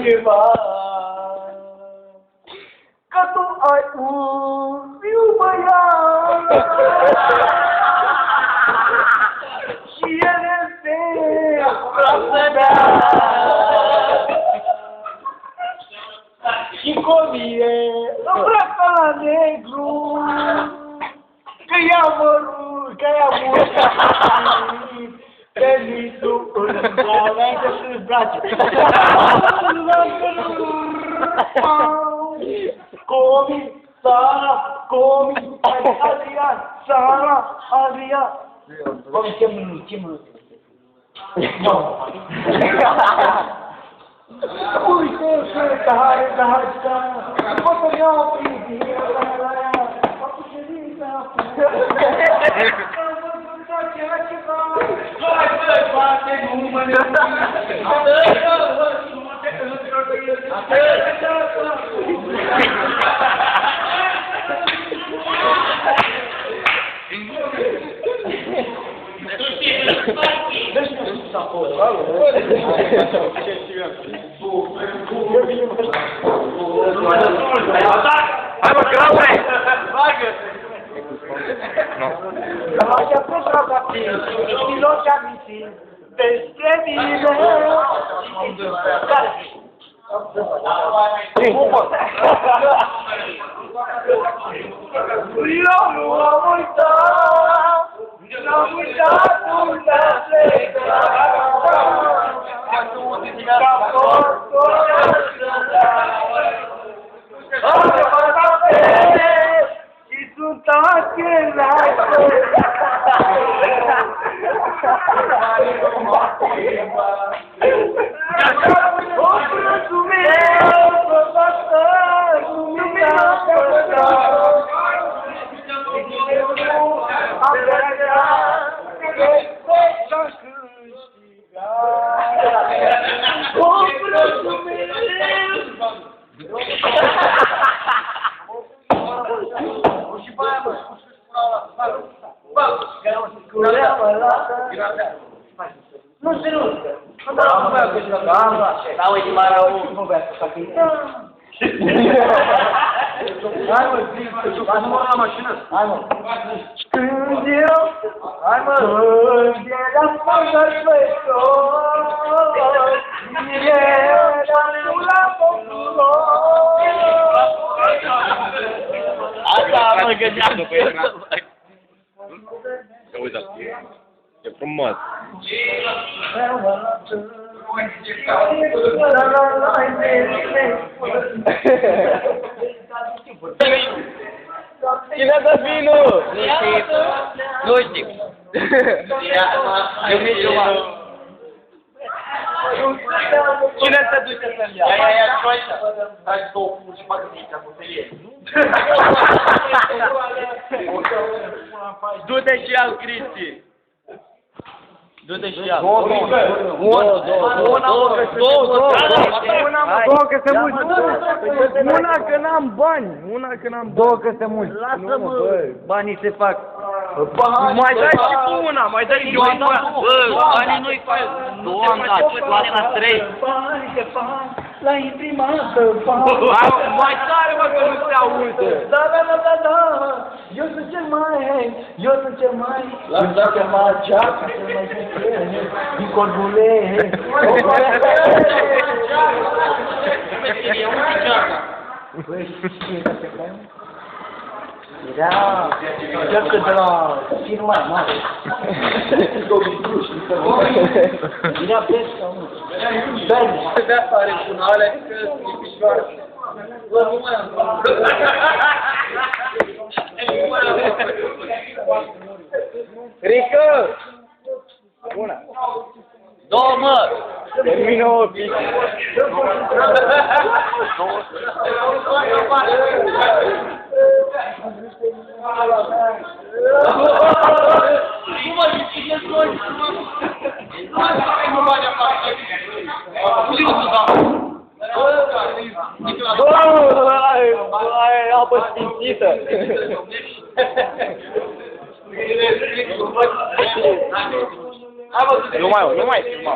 ceva. Că tu ai un fiu băiat și el este să dea. Și comie îmbrăcă la negru, că ia mărul, că ia mult, că nici-tu înainte să-ți brace. Comi, Sara, Comi, Adrian, Sara, Adrian. Comi, ce mâini? Uite ce tare, pot să iau privirea la ea, am cucerița. Am văzut ceea ce vreau, hai să bate numele. Hai mă, că n-am vrei! Bagă! Așa Petra Baptist, pilot și amintit despre mine. Care? Eu nu am uitat, n-am uitat unde a plecat. Ca fost o și sunt același. O mulțumesc, vă facă lumina ta. Am plecat, să câștigat. O mulțumesc. Și pe aia, mă, nu se ruscă. Nu te rog, băiat, că știu că am așa. Da, uite, mai rău. Nu băiat, să fac ei. Hai, mă, zi, hai, mă, la mașină. Hai, mă. Când eu, hai, mă, când eram până-și plăitor, eram tu la populor. Asta mă gândeam după el. Că uite, e frumos. Cine să vinul? Nu știu. Eu nici nu m-am. Cine se duce să-mi ia? Ia, așa. Hai două puri și bagă nici apotelie. Du-te și al Cristi. Du-te și al. Două, că se mulți. Una că n-am bani. Două că se mulți. Lasă-mă. Banii se fac. Mai dai și cu una, mai dai și una. Bă, banii nu-i fac. Nu am dat, toate la 3. Bani, la imprimată, Mai tare, mă, că nu se aude. Da. Eu sunt cel mai. Ceacă, cel mai șmecher. Din Corbule. Era ceacă de la film mai mare. Era pesca, mă. De asta are funale, că e pișoară. Bă, nu mai am. Rică! Una. Două, mă! Termină o pic. Cum mă zici, ce soi? Nu mai afară. Ai apă sfințită. Nu mai filma.